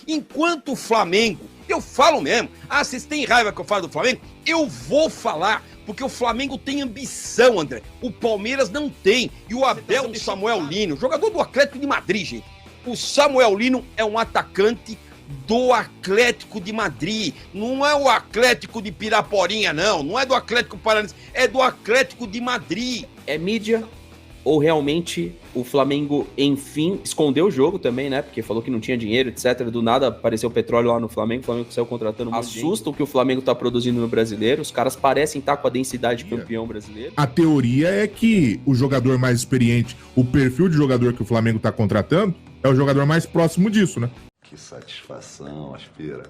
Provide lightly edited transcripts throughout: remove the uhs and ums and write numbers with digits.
Enquanto o Flamengo, eu falo mesmo, vocês têm raiva que eu falo do Flamengo? Eu vou falar, porque o Flamengo tem ambição, André. O Palmeiras não tem. E o Abel do Samuel Lino, jogador do Atlético de Madrid, gente. O Samuel Lino é um atacante do Atlético de Madrid. Não é o Atlético de Piraporinha, não. Não é do Atlético Paranaense. É do Atlético de Madrid. É mídia ou realmente o Flamengo, enfim, escondeu o jogo também, né? Porque falou que não tinha dinheiro, etc. Do nada apareceu petróleo lá no Flamengo. O Flamengo saiu contratando um assusta o que o Flamengo tá produzindo no brasileiro. Os caras parecem estar com a densidade de campeão brasileiro. A teoria é que o jogador mais experiente, o perfil de jogador que o Flamengo tá contratando, é o jogador mais próximo disso, né? Que satisfação, Aspira.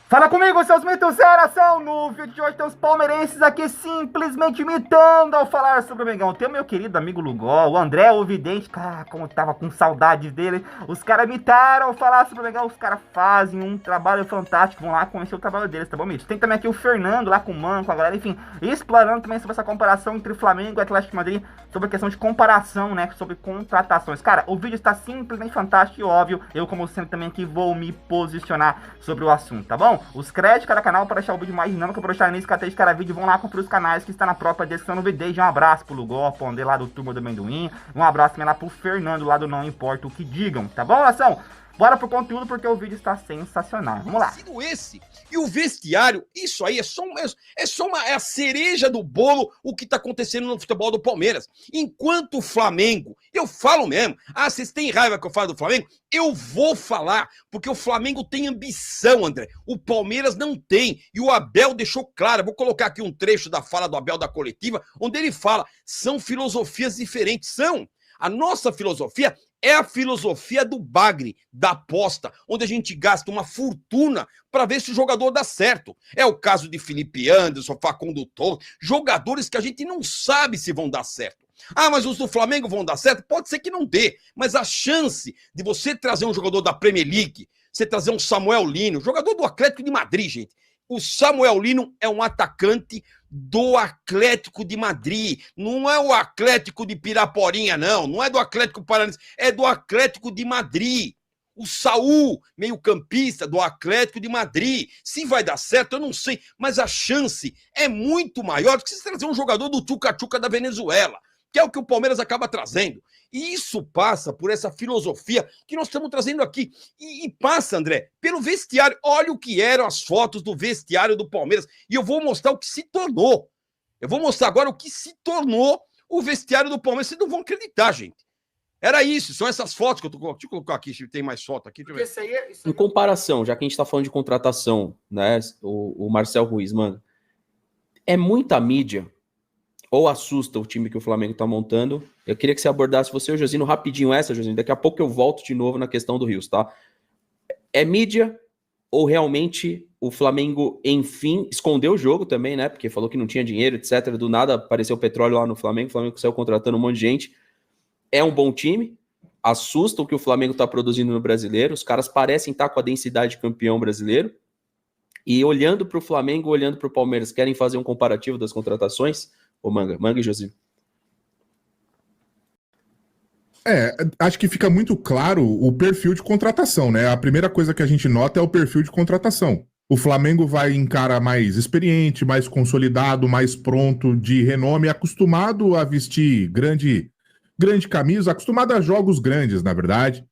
Fala comigo, seus mitos zeração! No vídeo de hoje tem os palmeirenses aqui simplesmente imitando ao falar sobre o Mengão. Tem o meu querido amigo Lugol, o André, o Vidente, cara, como eu tava com saudades dele. Os caras imitaram ao falar sobre o Mengão, os caras fazem um trabalho fantástico. Vão lá conhecer o trabalho deles, tá bom, Mitch? Tem também aqui o Fernando lá com o Mano, com a galera, enfim, explanando também sobre essa comparação entre Flamengo e Atlético de Madrid, sobre a questão de comparação, né, sobre contratações. Cara, o vídeo está simplesmente fantástico e óbvio, eu como sempre também aqui vou me posicionar sobre o assunto, tá bom? Os créditos cada canal para deixar o vídeo mais dinâmico, para deixar nisso, de cada vídeo, vão lá conferir os canais que está na própria descrição do vídeo. Um abraço pro Lugol, pro André lá do Turma do Amendoim, um abraço também lá pro Fernando lá do Não Importa o Que Digam, tá bom, nação? Bora pro conteúdo porque o vídeo está sensacional. Vamos lá. Esse e o vestiário, isso aí é a cereja do bolo o que tá acontecendo no futebol do Palmeiras. Enquanto o Flamengo, eu falo mesmo, vocês têm raiva que eu falo do Flamengo? Eu vou falar, porque o Flamengo tem ambição, André. O Palmeiras não tem. E o Abel deixou claro, eu vou colocar aqui um trecho da fala do Abel da coletiva, onde ele fala, são filosofias diferentes, são. A nossa filosofia é a filosofia do bagre, da aposta, onde a gente gasta uma fortuna para ver se o jogador dá certo. É o caso de Felipe Anderson, Facundo Torres, jogadores que a gente não sabe se vão dar certo. Mas os do Flamengo vão dar certo? Pode ser que não dê, mas a chance de você trazer um jogador da Premier League, você trazer um Samuel Lino, jogador do Atlético de Madrid, gente. O Samuel Lino é um atacante do Atlético de Madrid. Não é o Atlético de Piraporinha, não. Não é do Atlético Paranaense. É do Atlético de Madrid. O Saúl, meio-campista do Atlético de Madrid. Se vai dar certo, eu não sei. Mas a chance é muito maior do que você trazer um jogador do Tchuca-Tchuca da Venezuela, que é o que o Palmeiras acaba trazendo. E isso passa por essa filosofia que nós estamos trazendo aqui. E passa, André, pelo vestiário. Olha o que eram as fotos do vestiário do Palmeiras. E eu vou mostrar o que se tornou. Eu vou mostrar agora o que se tornou o vestiário do Palmeiras. Vocês não vão acreditar, gente. Era isso, são essas fotos que eu tô colocando. Deixa eu colocar aqui, se tem mais foto aqui. Em comparação, já que a gente tá falando de contratação, né, o Marcel Ruiz, mano, é muita mídia ou assusta o time que o Flamengo tá montando. Eu queria que você abordasse você e o Josino rapidinho essa, Josino. Daqui a pouco eu volto de novo na questão do Rios, tá? É mídia ou realmente o Flamengo, enfim, escondeu o jogo também, né? Porque falou que não tinha dinheiro, etc. Do nada apareceu petróleo lá no Flamengo. O Flamengo saiu contratando um monte de gente. É um bom time. Assusta o que o Flamengo tá produzindo no brasileiro. Os caras parecem estar com a densidade de campeão brasileiro. E olhando pro Flamengo, olhando pro Palmeiras, querem fazer um comparativo das contratações? Ô, Manga e José. Acho que fica muito claro o perfil de contratação, né? A primeira coisa que a gente nota é o perfil de contratação. O Flamengo vai em cara mais experiente, mais consolidado, mais pronto, de renome, acostumado a vestir grande camisa, acostumado a jogos grandes, na verdade.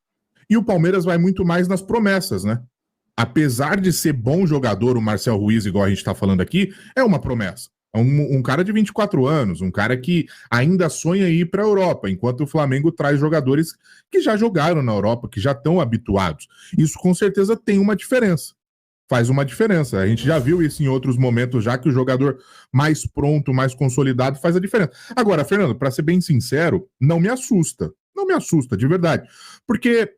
E o Palmeiras vai muito mais nas promessas, né? Apesar de ser bom jogador, o Marcel Ruiz, igual a gente tá falando aqui, é uma promessa. Um cara de 24 anos, um cara que ainda sonha em ir para a Europa, enquanto o Flamengo traz jogadores que já jogaram na Europa, que já estão habituados. Isso com certeza tem uma diferença. Faz uma diferença. A gente já viu isso em outros momentos, já que o jogador mais pronto, mais consolidado faz a diferença. Agora, Fernando, para ser bem sincero, não me assusta. Não me assusta, de verdade. Porque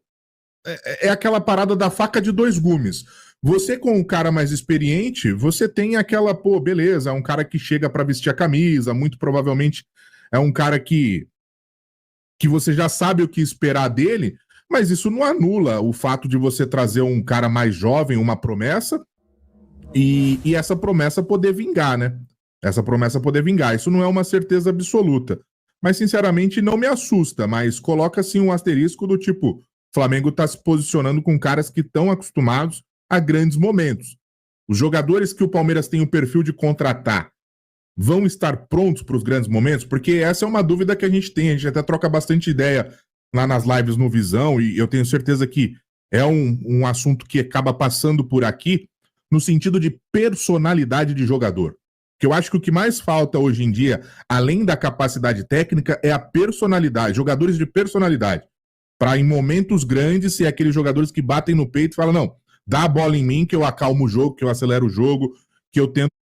é aquela parada da faca de dois gumes. Você com um cara mais experiente, você tem aquela, beleza, é um cara que chega para vestir a camisa, muito provavelmente é um cara que você já sabe o que esperar dele, mas isso não anula o fato de você trazer um cara mais jovem, uma promessa, e essa promessa poder vingar, né? Essa promessa poder vingar. Isso não é uma certeza absoluta. mas sinceramente não me assusta, mas coloca assim um asterisco do tipo, o Flamengo está se posicionando com caras que estão acostumados a grandes momentos. Os jogadores que o Palmeiras tem o perfil de contratar vão estar prontos para os grandes momentos? Porque essa é uma dúvida que a gente tem, a gente até troca bastante ideia lá nas lives no Visão, e eu tenho certeza que é um assunto que acaba passando por aqui, no sentido de personalidade de jogador. Que eu acho que o que mais falta hoje em dia, além da capacidade técnica, é a personalidade, jogadores de personalidade. Para em momentos grandes ser aqueles jogadores que batem no peito e falam, não, dá a bola em mim que eu acalmo o jogo, que eu acelero o jogo, que eu tento.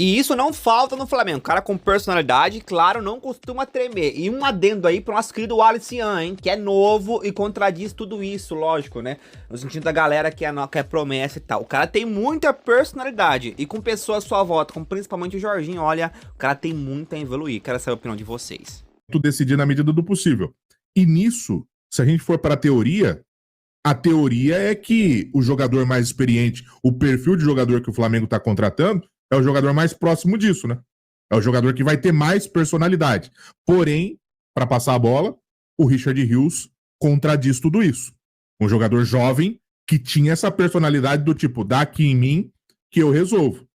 E isso não falta no Flamengo. O cara com personalidade, claro, não costuma tremer. E um adendo aí pro nosso querido Wallace Ian, hein? Que é novo e contradiz tudo isso, lógico, né? No sentido da galera que é promessa e tal. O cara tem muita personalidade. E com pessoas à sua volta, como principalmente o Jorginho, olha, o cara tem muito a evoluir. Quero saber a opinião de vocês. Decidir na medida do possível. E nisso, se a gente for para a teoria é que o jogador mais experiente, o perfil de jogador que o Flamengo está contratando, é o jogador mais próximo disso, né? É o jogador que vai ter mais personalidade. Porém, para passar a bola, o Richard Rios contradiz tudo isso. Um jogador jovem que tinha essa personalidade do tipo, dá aqui em mim que eu resolvo.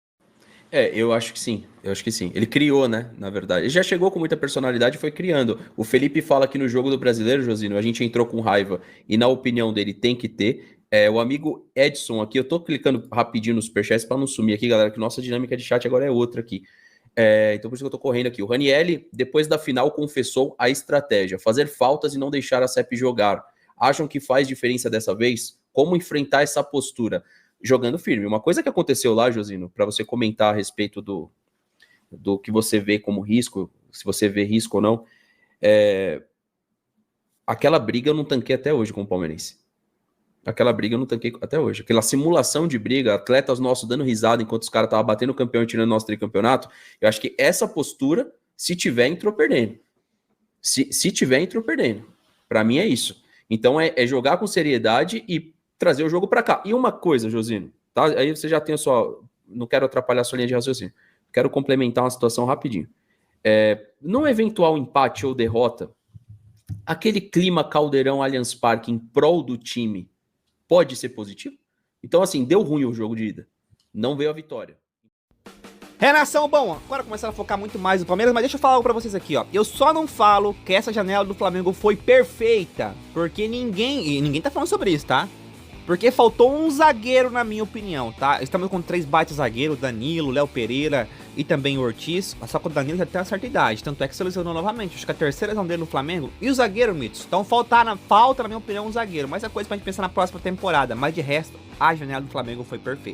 Eu acho que sim. Eu acho que sim. Ele criou, né? Na verdade. Ele já chegou com muita personalidade e foi criando. O Felipe fala que no jogo do Brasileiro, Josino, a gente entrou com raiva e na opinião dele tem que ter. O amigo Edson aqui, eu tô clicando rapidinho no superchat para não sumir aqui, galera, que nossa dinâmica de chat agora é outra aqui. Então por isso que eu tô correndo aqui. O Ranielli, depois da final, confessou a estratégia: fazer faltas e não deixar a CEP jogar. Acham que faz diferença dessa vez? Como enfrentar essa postura? Jogando firme. Uma coisa que aconteceu lá, Josino, para você comentar a respeito do que você vê como risco, se você vê risco ou não, aquela briga eu não tanquei até hoje com o palmeirense. Aquela briga eu não tanquei até hoje. Aquela simulação de briga, atletas nossos dando risada enquanto os caras estavam batendo o campeão e tirando nosso tricampeonato, eu acho que essa postura, se tiver, entrou perdendo. Se tiver, entrou perdendo. Para mim é isso. Então é jogar com seriedade e trazer o jogo para cá. E uma coisa, Josino, tá? Aí você já tem a sua... Não quero atrapalhar a sua linha de raciocínio. Quero complementar uma situação rapidinho. Num eventual empate ou derrota, aquele clima Caldeirão Allianz Parque em prol do time pode ser positivo? Então, assim, deu ruim o jogo de ida. Não veio a vitória. Renação, bom, agora começaram a focar muito mais no Palmeiras, mas deixa eu falar algo pra vocês aqui, ó. Eu só não falo que essa janela do Flamengo foi perfeita, porque ninguém tá falando sobre isso, tá? Porque faltou um zagueiro, na minha opinião, tá? Estamos com 3 baitas zagueiros, Danilo, Léo Pereira e também o Ortiz. Só que o Danilo já tem uma certa idade, tanto é que se lesionou novamente. Acho que a terceira lesão dele no Flamengo. E o zagueiro, Mitos? Então falta, na minha opinião, um zagueiro. Mas é coisa pra gente pensar na próxima temporada. Mas de resto, a janela do Flamengo foi perfeita.